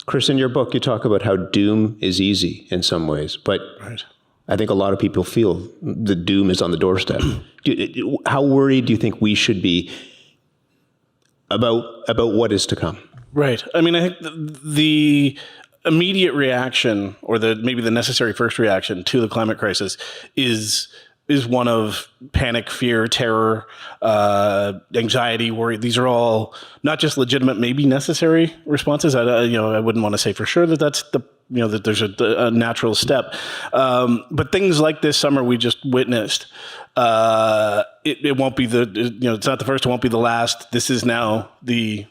Chris, in your book, you talk about how doom is easy in some ways, but Right. I think a lot of people feel the doom is on the doorstep. How worried do you think we should be about what is to come? Right. I mean, I think the immediate reaction, or maybe the necessary first reaction to the climate crisis, is one of panic, fear, terror, anxiety, worry. These are all not just legitimate, maybe necessary responses. I wouldn't want to say for sure that that's that there's a natural step. But things like this summer we just witnessed, it won't be it's not the first, it won't be the last. This is now the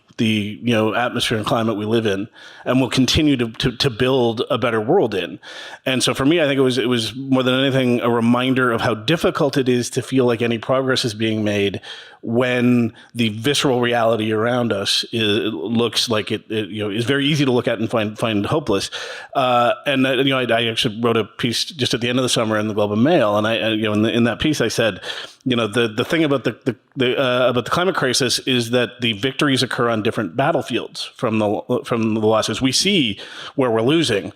atmosphere and climate we live in, and we'll continue to build a better world in. And so for me, I think it was more than anything a reminder of how difficult it is to feel like any progress is being made when the visceral reality around us looks like it is very easy to look at and find hopeless. I actually wrote a piece just at the end of the summer in the Globe and Mail, and in that piece I said, the thing about the climate crisis is that the victories occur on different battlefields from the losses. We see where we're losing,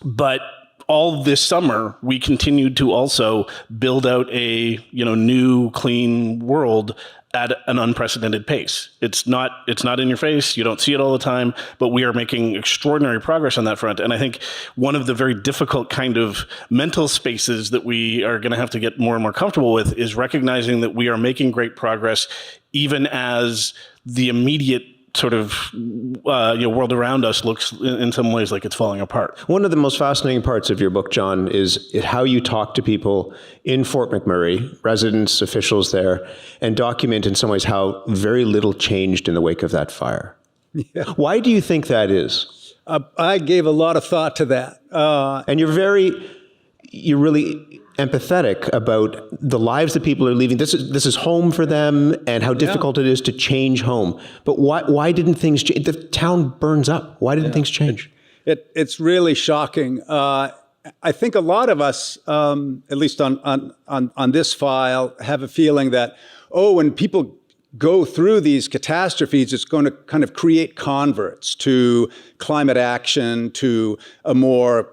but all this summer we continued to also build out a new clean world at an unprecedented pace. It's not in your face. You don't see it all the time, but we are making extraordinary progress on that front. And I think one of the very difficult kind of mental spaces that we are going to have to get more and more comfortable with is recognizing that we are making great progress, even as the immediate sort of world around us looks in some ways like it's falling apart. One of the most fascinating parts of your book, John, is how you talk to people in Fort McMurray, residents, officials there, and document in some ways how very little changed in the wake of that fire. Yeah. Why do you think that is? I gave a lot of thought to that. And you're really empathetic about the lives that people are leaving. This is home for them, and how difficult it is to change home. But why didn't things change? The town burns up. Why didn't things change? It's really shocking. I think a lot of us, at least on this file, have a feeling that, when people go through these catastrophes, it's going to kind of create converts to climate action, to a more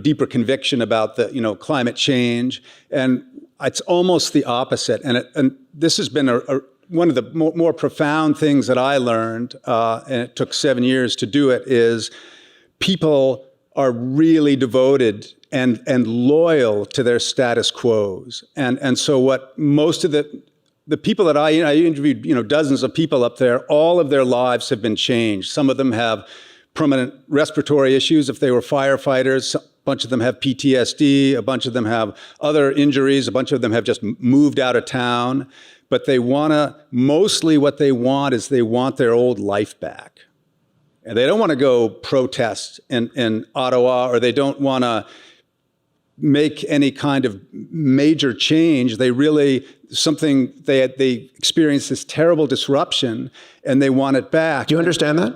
deeper conviction about the climate change, and it's almost the opposite. And this has been one of the more profound things that I learned, and it took 7 years to do it, is people are really devoted and loyal to their status quos. And so what most of the people that I interviewed, dozens of people up there, all of their lives have been changed. Some of them have permanent respiratory issues if they were firefighters. A bunch of them have PTSD. A bunch of them have other injuries. A bunch of them have just moved out of town. But mostly what they want is they want their old life back. And they don't want to go protest in Ottawa, or they don't want to make any kind of major change. They experienced this terrible disruption and they want it back. Do you understand that?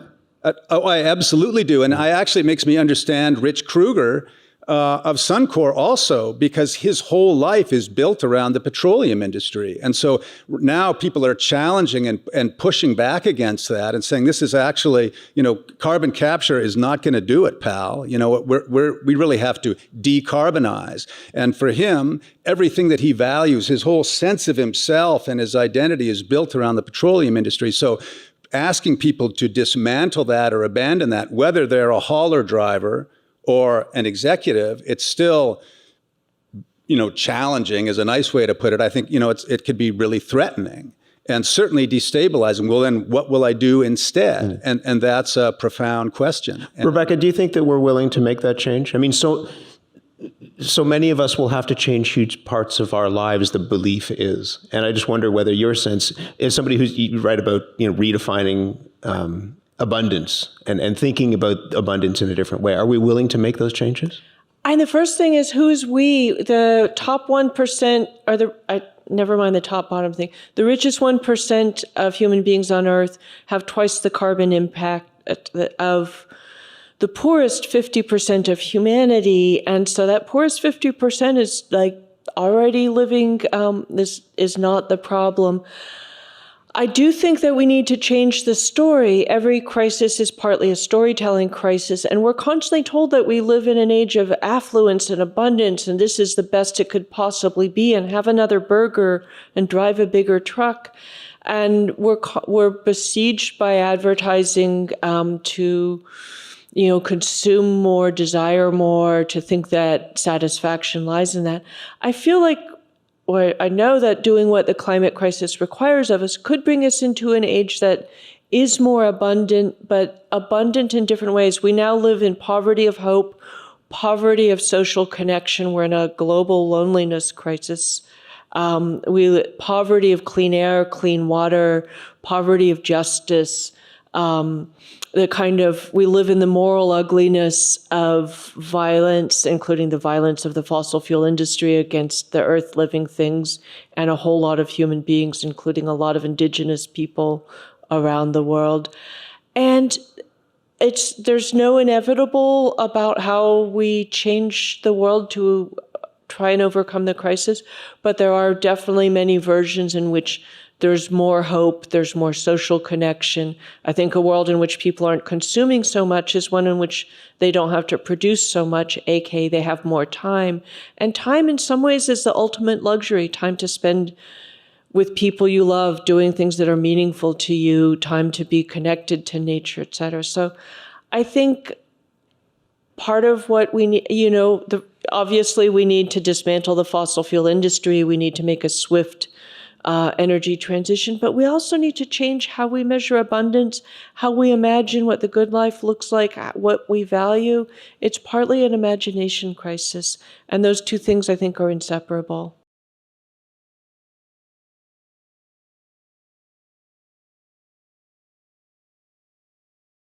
I absolutely do. And it makes me understand Rich Kruger of Suncor also, because his whole life is built around the petroleum industry. And so now people are challenging and pushing back against that and saying, this is actually, carbon capture is not going to do it, pal. We really have to decarbonize. And for him, everything that he values, his whole sense of himself and his identity is built around the petroleum industry. So asking people to dismantle that or abandon that, whether they're a hauler driver or an executive, it's still, challenging is a nice way to put it. I think, it could be really threatening and certainly destabilizing. Well, then what will I do instead? And that's a profound question. Rebecca, do you think that we're willing to make that change? I mean, so many of us will have to change huge parts of our lives, the belief is. And I just wonder whether your sense, is somebody you write about, redefining abundance and thinking about abundance in a different way. Are we willing to make those changes? And the first thing is, who's we? The top 1% are never mind the top bottom thing. The richest 1% of human beings on Earth have twice the carbon impact of the poorest 50% of humanity. And so that poorest 50% is already living, this is not the problem. I do think that we need to change the story. Every crisis is partly a storytelling crisis, and we're constantly told that we live in an age of affluence and abundance, and this is the best it could possibly be, and have another burger and drive a bigger truck. And we're besieged by advertising to, consume more, desire more, to think that satisfaction lies in that. I feel like, or I know that doing what the climate crisis requires of us could bring us into an age that is more abundant, but abundant in different ways. We now live in poverty of hope, poverty of social connection. We're in a global loneliness crisis. Poverty of clean air, clean water, poverty of justice, we live in the moral ugliness of violence, including the violence of the fossil fuel industry against the earth living things and a whole lot of human beings, including a lot of indigenous people around the world. And there's no inevitable about how we change the world to try and overcome the crisis, but there are definitely many versions in which there's more hope, there's more social connection. I think a world in which people aren't consuming so much is one in which they don't have to produce so much, aka they have more time. And time in some ways is the ultimate luxury, time to spend with people you love, doing things that are meaningful to you, time to be connected to nature, et cetera. So I think part of what we need, obviously we need to dismantle the fossil fuel industry. We need to make a swift energy transition, but we also need to change how we measure abundance, how we imagine what the good life looks like, what we value. It's partly an imagination crisis, and those two things I think are inseparable.